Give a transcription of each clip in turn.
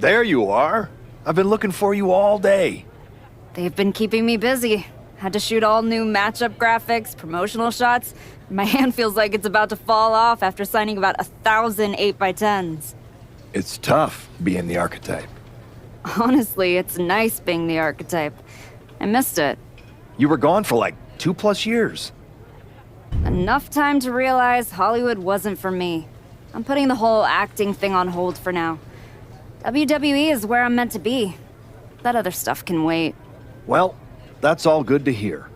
There you are. I've been looking for you all day. They've been keeping me busy. Had to shoot all new matchup graphics, promotional shots. My hand feels like it's about to fall off after signing about 1,000 8x10s. It's tough being the archetype. Honestly, it's nice being the archetype. I missed it. You were gone for like 2+ years. Enough time to realize Hollywood wasn't for me. I'm putting the whole acting thing on hold for now. WWE is where I'm meant to be. That other stuff can wait. Well, that's all good to hear.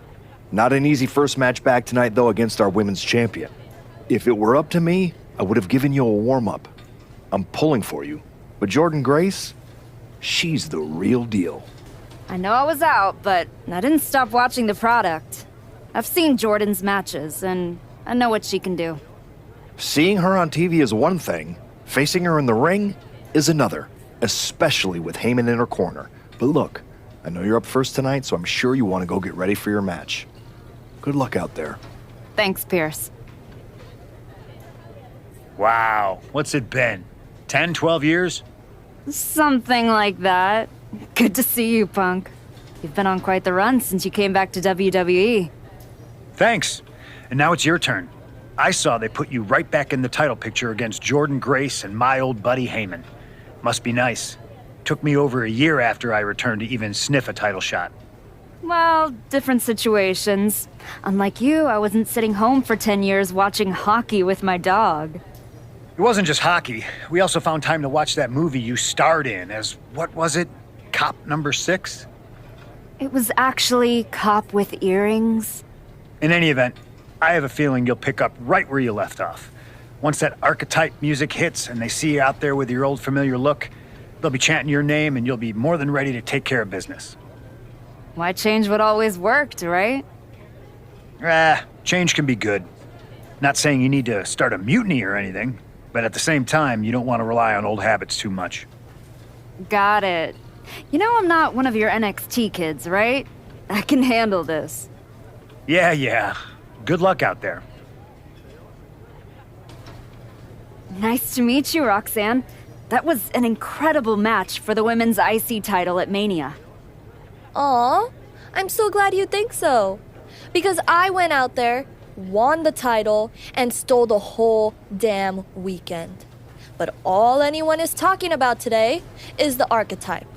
Not an easy first match back tonight, though, against our women's champion. If it were up to me, I would have given you a warm-up. I'm pulling for you. But Jordynne Grace, she's the real deal. I know I was out, but I didn't stop watching the product. I've seen Jordynne's matches, and I know what she can do. Seeing her on TV is one thing. Facing her in the ring is another, especially with Heyman in her corner. But look, I know you're up first tonight, so I'm sure you want to go get ready for your match. Good luck out there. Thanks, Pierce. Wow, what's it been? 10, 12 years? Something like that. Good to see you, Punk. You've been on quite the run since you came back to WWE. Thanks. And now it's your turn. I saw they put you right back in the title picture against Jordynne Grace and my old buddy Heyman. Must be nice. Took me over a year after I returned to even sniff a title shot. Well, different situations. Unlike you, I wasn't sitting home for 10 years watching hockey with my dog. It wasn't just hockey. We also found time to watch that movie you starred in as, what was it? Cop number 6? It was actually Cop with Earrings. In any event, I have a feeling you'll pick up right where you left off. Once that archetype music hits and they see you out there with your old familiar look, they'll be chanting your name and you'll be more than ready to take care of business. Why change what always worked, right? Change can be good. Not saying you need to start a mutiny or anything, but at the same time, you don't want to rely on old habits too much. Got it. You know I'm not one of your NXT kids, right? I can handle this. Yeah. Good luck out there. Nice to meet you, Roxanne. That was an incredible match for the women's IC title at Mania. Aw, I'm so glad you think so. Because I went out there, won the title, and stole the whole damn weekend. But all anyone is talking about today is the archetype.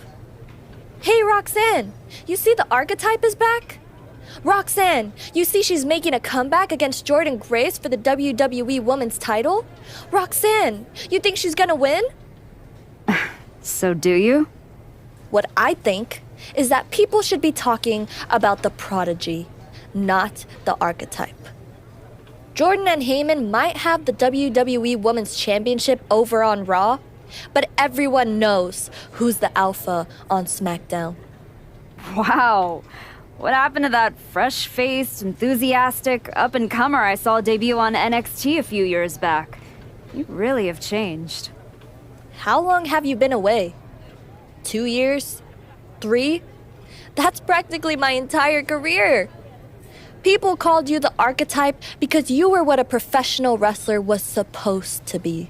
Hey, Roxanne, you see the archetype is back? Roxanne, you see she's making a comeback against Jordynne Grace for the WWE Women's title? Roxanne, you think she's gonna win? So do you? What I think is that people should be talking about the prodigy, not the archetype. Jordynne and Heyman might have the WWE Women's Championship over on Raw, but everyone knows who's the alpha on SmackDown. Wow. What happened to that fresh-faced, enthusiastic up-and-comer I saw debut on NXT a few years back? You really have changed. How long have you been away? 2 years? 3? That's practically my entire career. People called you the archetype because you were what a professional wrestler was supposed to be.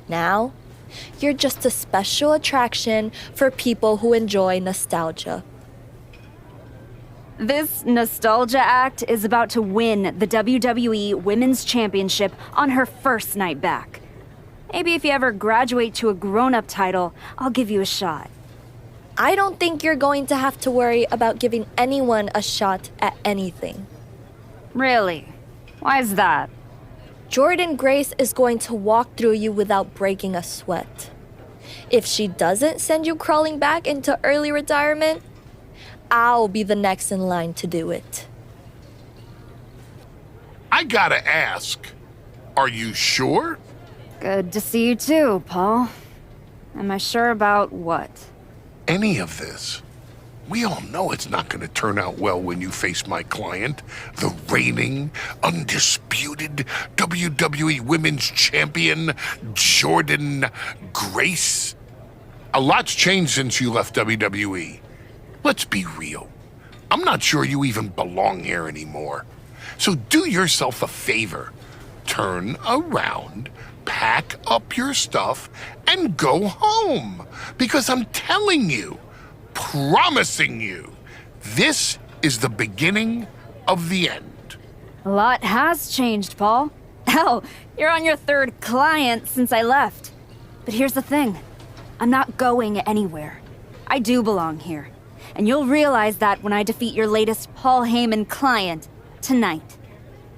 Now, you're just a special attraction for people who enjoy nostalgia. This nostalgia act is about to win the WWE Women's Championship on her first night back. Maybe if you ever graduate to a grown-up title, I'll give you a shot. I don't think you're going to have to worry about giving anyone a shot at anything. Really? Why is that? Jordynne Grace is going to walk through you without breaking a sweat. If she doesn't send you crawling back into early retirement, I'll be the next in line to do it. I gotta ask, are you sure? Good to see you too, Paul. Am I sure about what? Any of this? We all know it's not gonna turn out well when you face my client, the reigning, undisputed WWE Women's Champion, Jordynne Grace. A lot's changed since you left WWE. Let's be real. I'm not sure you even belong here anymore. So do yourself a favor. Turn around, pack up your stuff and go home. Because I'm telling you, promising you, this is the beginning of the end. A lot has changed, Paul. Hell, you're on your third client since I left. But here's the thing. I'm not going anywhere. I do belong here. And you'll realize that when I defeat your latest Paul Heyman client tonight.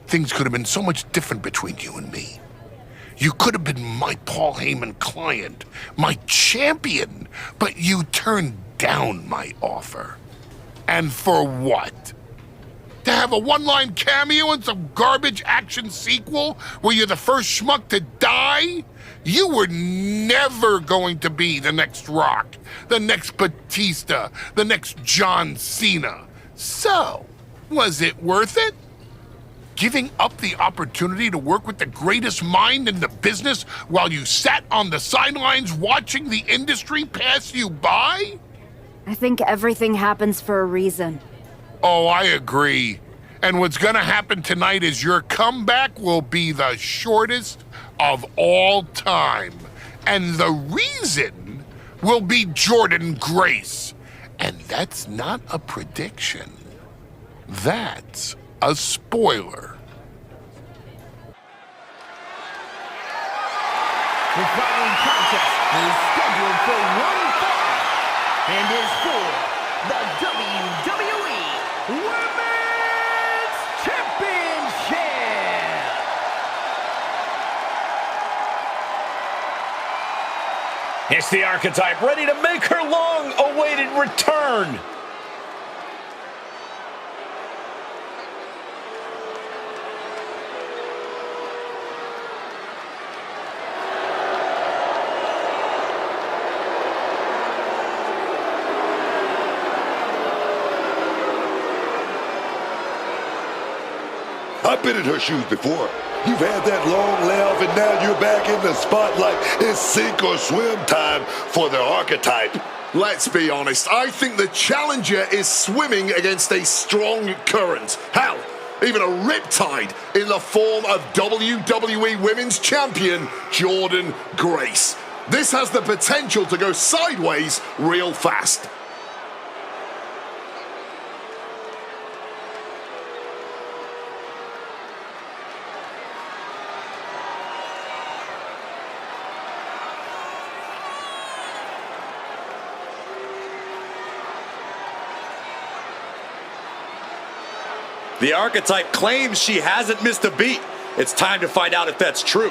Things could have been so much different between you and me. You could have been my Paul Heyman client, my champion, but you turned down my offer. And for what? To have a one-line cameo in some garbage action sequel where you're the first schmuck to die? You were never going to be the next Rock, the next Batista, the next John Cena. So, was it worth it? Giving up the opportunity to work with the greatest mind in the business while you sat on the sidelines watching the industry pass you by? I think everything happens for a reason. Oh, I agree. And what's gonna happen tonight is your comeback will be the shortest of all time. And the reason will be Jordynne Grace. And that's not a prediction. That's a spoiler. The following contest is scheduled for one fall and is for the WWE Women's Championship. It's the Archetype, ready to make her long-awaited return. I've been in her shoes before. You've had that long layoff and now you're back in the spotlight. It's sink or swim time for the Archetype. Let's be honest, I think the challenger is swimming against a strong current. Hell, even a riptide in the form of WWE Women's Champion Jordynne Grace. This has the potential to go sideways real fast. The Archetype claims she hasn't missed a beat. It's time to find out if that's true.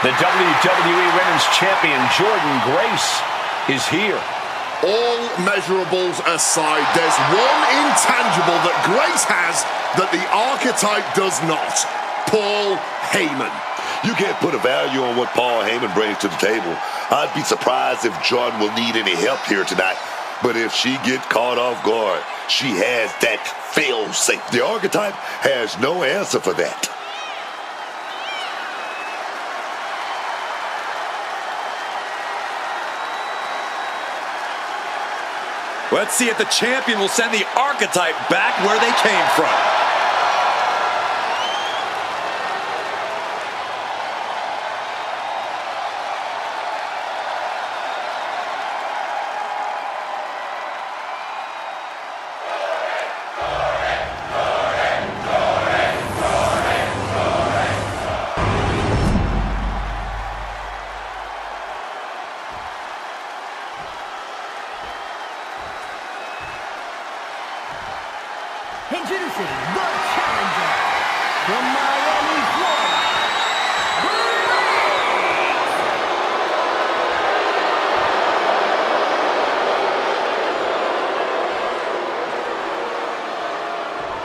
The WWE Women's Champion, Jordynne Grace, is here. All measurables aside, there's one intangible that Grace has that the Archetype does not. Paul Heyman. You can't put a value on what Paul Heyman brings to the table. I'd be surprised if Jordan will need any help here tonight. But if she gets caught off guard, she has that fail-safe. The Archetype has no answer for that. Let's see if the champion will send the Archetype back where they came from. Introducing the challenger from Miami, Florida,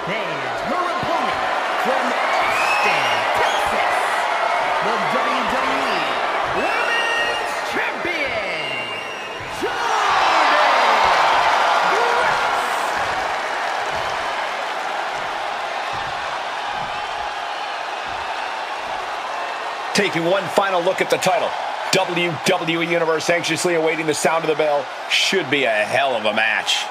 and her opponent from Austin, Texas, the Taking one final look at the title. WWE Universe anxiously awaiting the sound of the bell. Should be a hell of a match.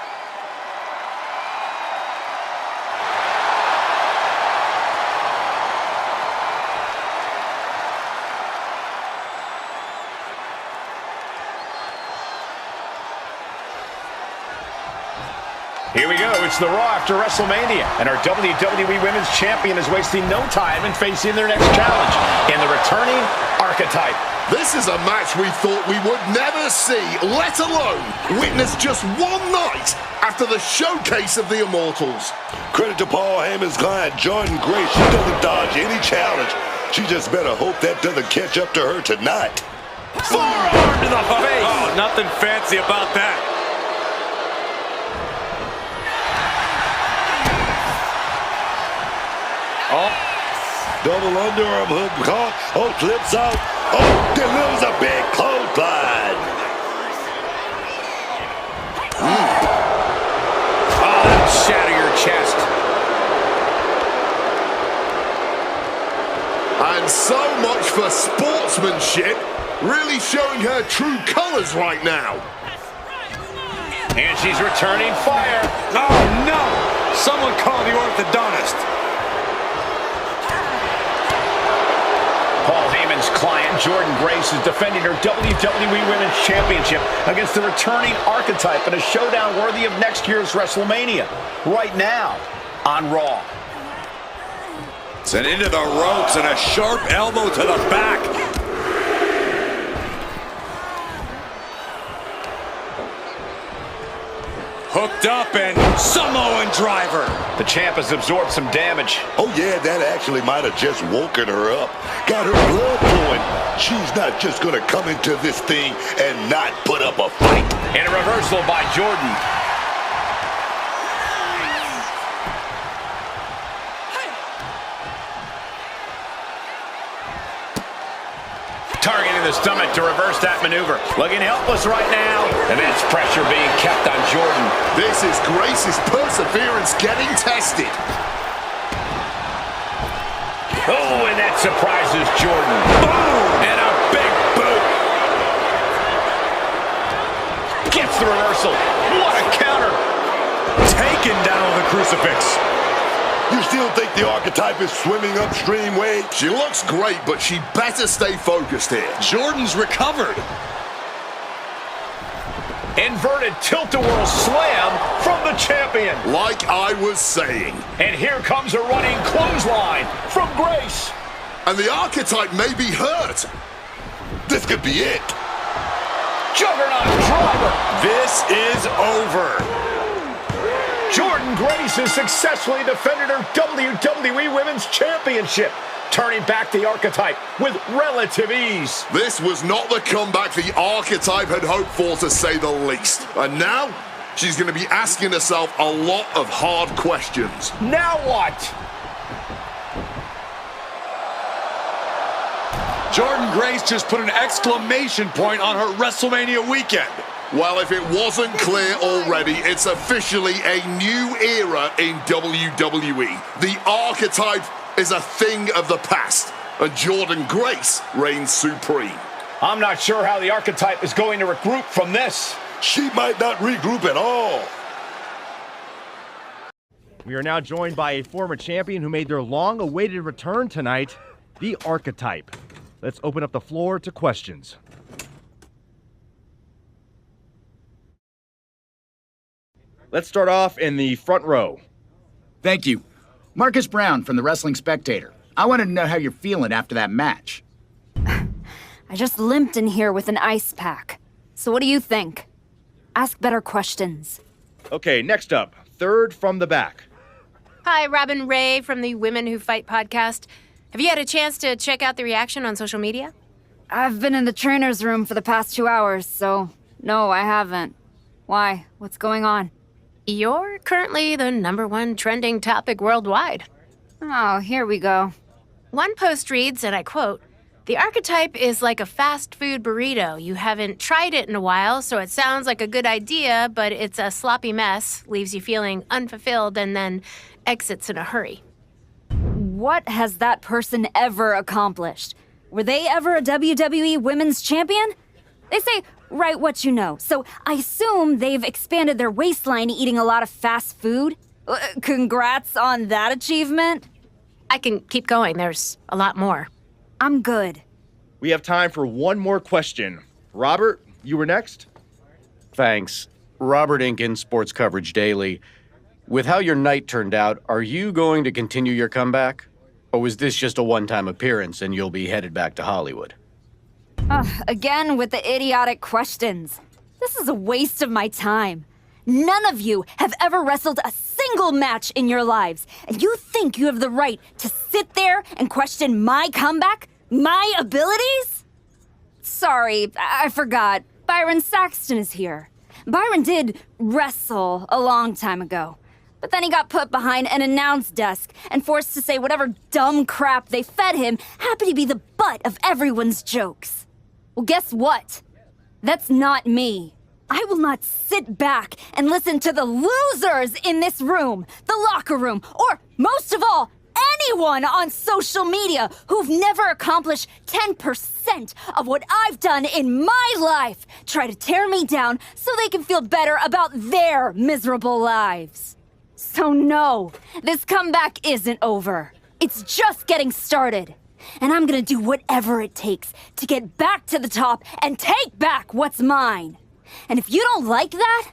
Here we go, it's the Raw after WrestleMania, and our WWE Women's Champion is wasting no time in facing their next challenge in the returning Archetype. This is a match we thought we would never see, let alone witness just one night after the showcase of the Immortals. Credit to Paul Heyman's client, Jordynne Grace. She doesn't dodge any challenge. She just better hope that doesn't catch up to her tonight. Forearm to the face. Oh, nothing fancy about that. Oh, double underarm hook caught. Oh, flips out. Oh, delivers a big clothesline. Oh, that'll shatter your chest. And so much for sportsmanship, really showing her true colors right now. And she's returning fire. Oh, no! Someone call the orthodontist. Paul Heyman's client, Jordynne Grace, is defending her WWE Women's Championship against the returning Archetype in a showdown worthy of next year's WrestleMania. Right now on Raw. Sent into the ropes and a sharp elbow to the back. Hooked up and Samoan driver. The champ has absorbed some damage. Oh, yeah, that actually might have just woken her up. Got her blood flowing. She's not just going to come into this thing and not put up a fight. And a reversal by Jordynne. Targeting the stomach to reverse that maneuver. Looking helpless right now. Immense pressure being kept on Jordynne. This is Grace's perseverance getting tested. Oh, and that surprises Jordynne. Boom! And a big boot. Gets the reversal. What a counter. Taken down with a crucifix. You still think the Archetype is swimming upstream, Wade? She looks great, but she better stay focused here. Jordynne's recovered. Inverted tilt-a-whirl slam from the champion. Like I was saying. And here comes a running clothesline from Grace. And the Archetype may be hurt. This could be it. Juggernaut driver. This is over. Jordynne Grace has successfully defended her WWE Women's Championship, turning back the Archetype with relative ease. This was not the comeback the Archetype had hoped for, to say the least. And now, she's going to be asking herself a lot of hard questions. Now what? Jordynne Grace just put an exclamation point on her WrestleMania weekend. Well, if it wasn't clear already, it's officially a new era in WWE. The Archetype is a thing of the past, and Jordynne Grace reigns supreme. I'm not sure how the Archetype is going to regroup from this. She might not regroup at all. We are now joined by a former champion who made their long-awaited return tonight, the Archetype. Let's open up the floor to questions. Let's start off in the front row. Thank you. Marcus Brown from the Wrestling Spectator. I wanted to know how you're feeling after that match. I just limped in here with an ice pack. So what do you think? Ask better questions. Okay, next up, third from the back. Hi, Robin Ray from the Women Who Fight podcast. Have you had a chance to check out the reaction on social media? I've been in the trainer's room for the past 2 hours, so no, I haven't. Why? What's going on? You're currently the #1 trending topic worldwide. Oh, here we go. One post reads, and I quote, "The Archetype is like a fast food burrito. You haven't tried it in a while, so it sounds like a good idea, but it's a sloppy mess, leaves you feeling unfulfilled, and then exits in a hurry." What has that person ever accomplished? Were they ever a WWE Women's Champion? They say, write what you know, so I assume they've expanded their waistline eating a lot of fast food. Congrats on that achievement. I can keep going. There's a lot more. I'm good. We have time for one more question. Robert, you were next. Thanks. Robert Inkin, Sports Coverage Daily. With how your night turned out, are you going to continue your comeback? Or was this just a one-time appearance and you'll be headed back to Hollywood? Again with the idiotic questions. This is a waste of my time. None of you have ever wrestled a single match in your lives, and you think you have the right to sit there and question my comeback? My abilities? Sorry, I forgot. Byron Saxton is here. Byron did wrestle a long time ago, but then he got put behind an announce desk and forced to say whatever dumb crap they fed him happened to be the butt of everyone's jokes. Well, guess what? That's not me. I will not sit back and listen to the losers in this room, the locker room, or most of all, anyone on social media who've never accomplished 10% of what I've done in my life try to tear me down so they can feel better about their miserable lives. So no, this comeback isn't over. It's just getting started. And I'm gonna do whatever it takes to get back to the top and take back what's mine. And if you don't like that,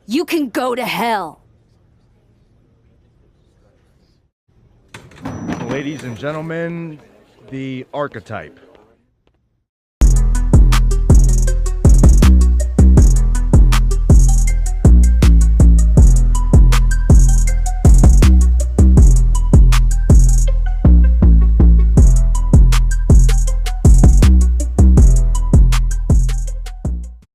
you can go to hell. Ladies and gentlemen, the Archetype.